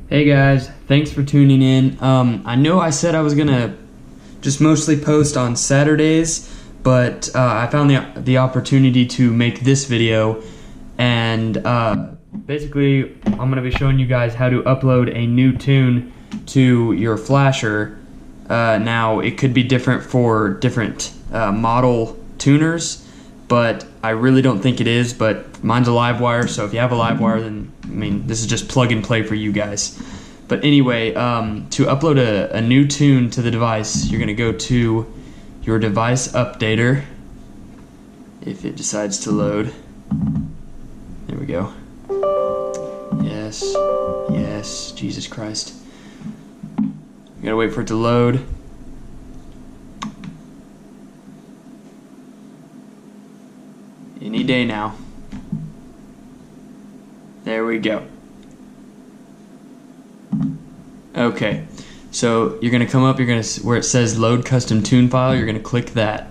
Hey guys, thanks for tuning in. I know I said I was gonna just mostly post on Saturdays, but I found the opportunity to make this video, and basically I'm gonna be showing you guys how to upload a new tune to your flasher. Now it could be different for different model tuners, but I really don't think it is, but mine's a Livewire, so if you have a Livewire, then I mean, this is just plug and play for you guys. But anyway, to upload a new tune to the device, you're gonna go to your device updater, if it decides to load. There we go. Yes, yes, Jesus Christ. You gotta wait for it to load. Any day now. There we go. Okay, so you're gonna come up, where it says load custom tune file, you're gonna click that.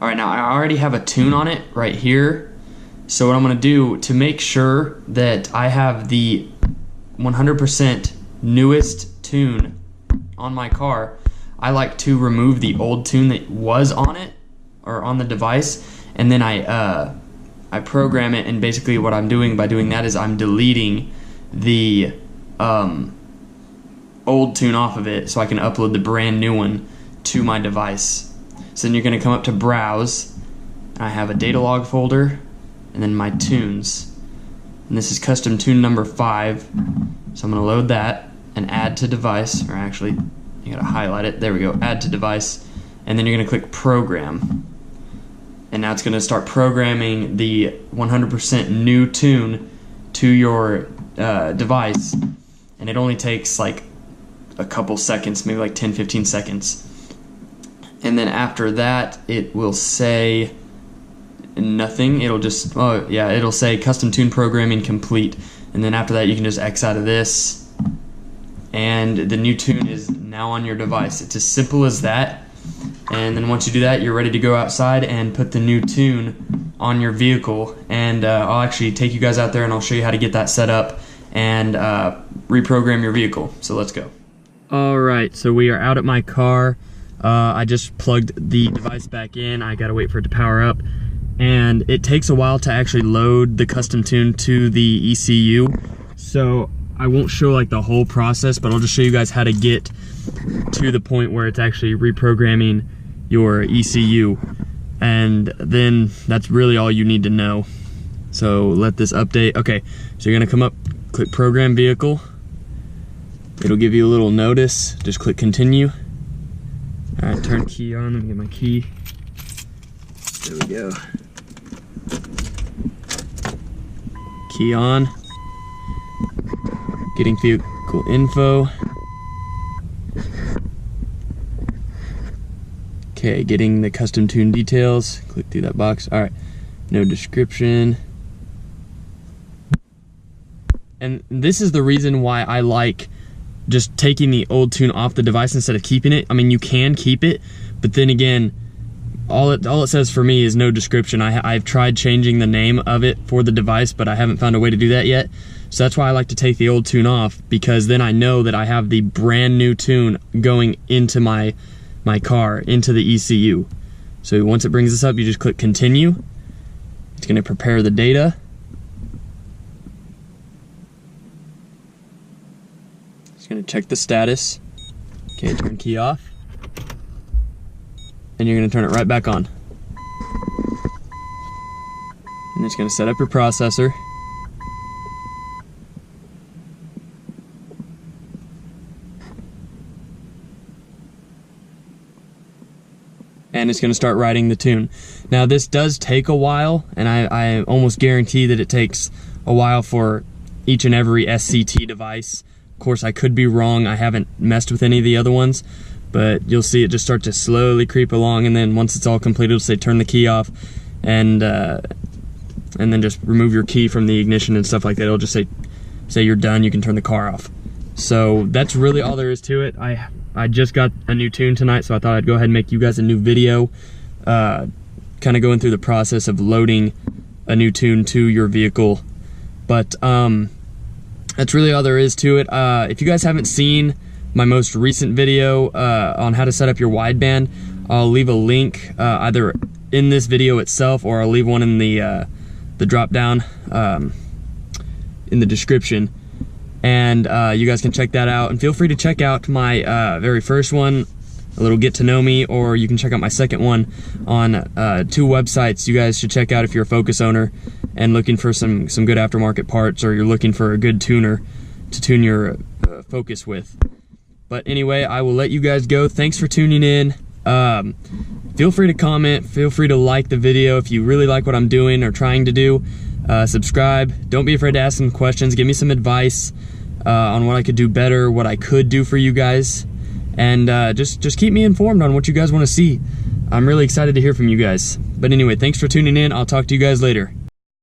Alright, now I already have a tune on it right here. So what I'm gonna do to make sure that I have the 100% newest tune on my car, I like to remove the old tune that was on it, or on the device, and then I program it, and basically what I'm doing by doing that is I'm deleting the old tune off of it so I can upload the brand new one to my device. So then you're going to come up to Browse, and I have a data log folder, and then my tunes, and this is custom tune number 5, so I'm going to load that and add to device, or actually you got to highlight it, there we go, add to device, and then you're going to click program. And now it's going to start programming the 100% new tune to your device, and it only takes like a couple seconds, maybe like 10-15 seconds. And then after that it will say nothing, it'll just, oh yeah, it'll say custom tune programming complete, and then after that you can just X out of this, and the new tune is now on your device. It's as simple as that. And then once you do that, you're ready to go outside and put the new tune on your vehicle. And I'll actually take you guys out there and I'll show you how to get that set up and reprogram your vehicle. So let's go. Alright, so we are out at my car. I just plugged the device back in. I gotta wait for it to power up. And it takes a while to actually load the custom tune to the ECU. So I won't show like the whole process, but I'll just show you guys how to get to the point where it's actually reprogramming your ECU, and then that's really all you need to know. So let this update. Okay, so you're gonna come up, click program vehicle, it'll give you a little notice, just click continue. Alright, turn key on, let me get my key, there we go, key on, getting vehicle info. Okay, getting the custom tune details, click through that box. Alright, no description. And this is the reason why I like just taking the old tune off the device instead of keeping it. I mean, you can keep it, but then again, all it says for me is no description. I've tried changing the name of it for the device, but I haven't found a way to do that yet. So that's why I like to take the old tune off, because then I know that I have the brand new tune going into my car, into the ECU. So once it brings this up, you just click continue. It's going to prepare the data. It's going to check the status. Okay, turn key off. And you're going to turn it right back on. And it's going to set up your processor. And it's going to start writing the tune. Now this does take a while, and I almost guarantee that it takes a while for each and every SCT device. Of course, I could be wrong, I haven't messed with any of the other ones, but you'll see it just start to slowly creep along, and then once it's all complete, it'll say turn the key off, and then just remove your key from the ignition and stuff like that. It'll just say you're done, you can turn the car off. So that's really all there is to it. I just got a new tune tonight, so I thought I'd go ahead and make you guys a new video, kind of going through the process of loading a new tune to your vehicle. But that's really all there is to it. If you guys haven't seen my most recent video on how to set up your wideband, I'll leave a link either in this video itself, or I'll leave one in the drop down in the description, and you guys can check that out. And feel free to check out my very first one, a little get to know me, or you can check out my second one on 2 websites you guys should check out if you're a Focus owner and looking for some good aftermarket parts, or you're looking for a good tuner to tune your Focus with. But anyway, I will let you guys go. Thanks for tuning in. Feel free to comment, feel free to like the video if you really like what I'm doing or trying to do. Subscribe. Don't be afraid to ask some questions. Give me some advice on what I could do better, what I could do for you guys. And just keep me informed on what you guys want to see. I'm really excited to hear from you guys. But anyway, thanks for tuning in. I'll talk to you guys later.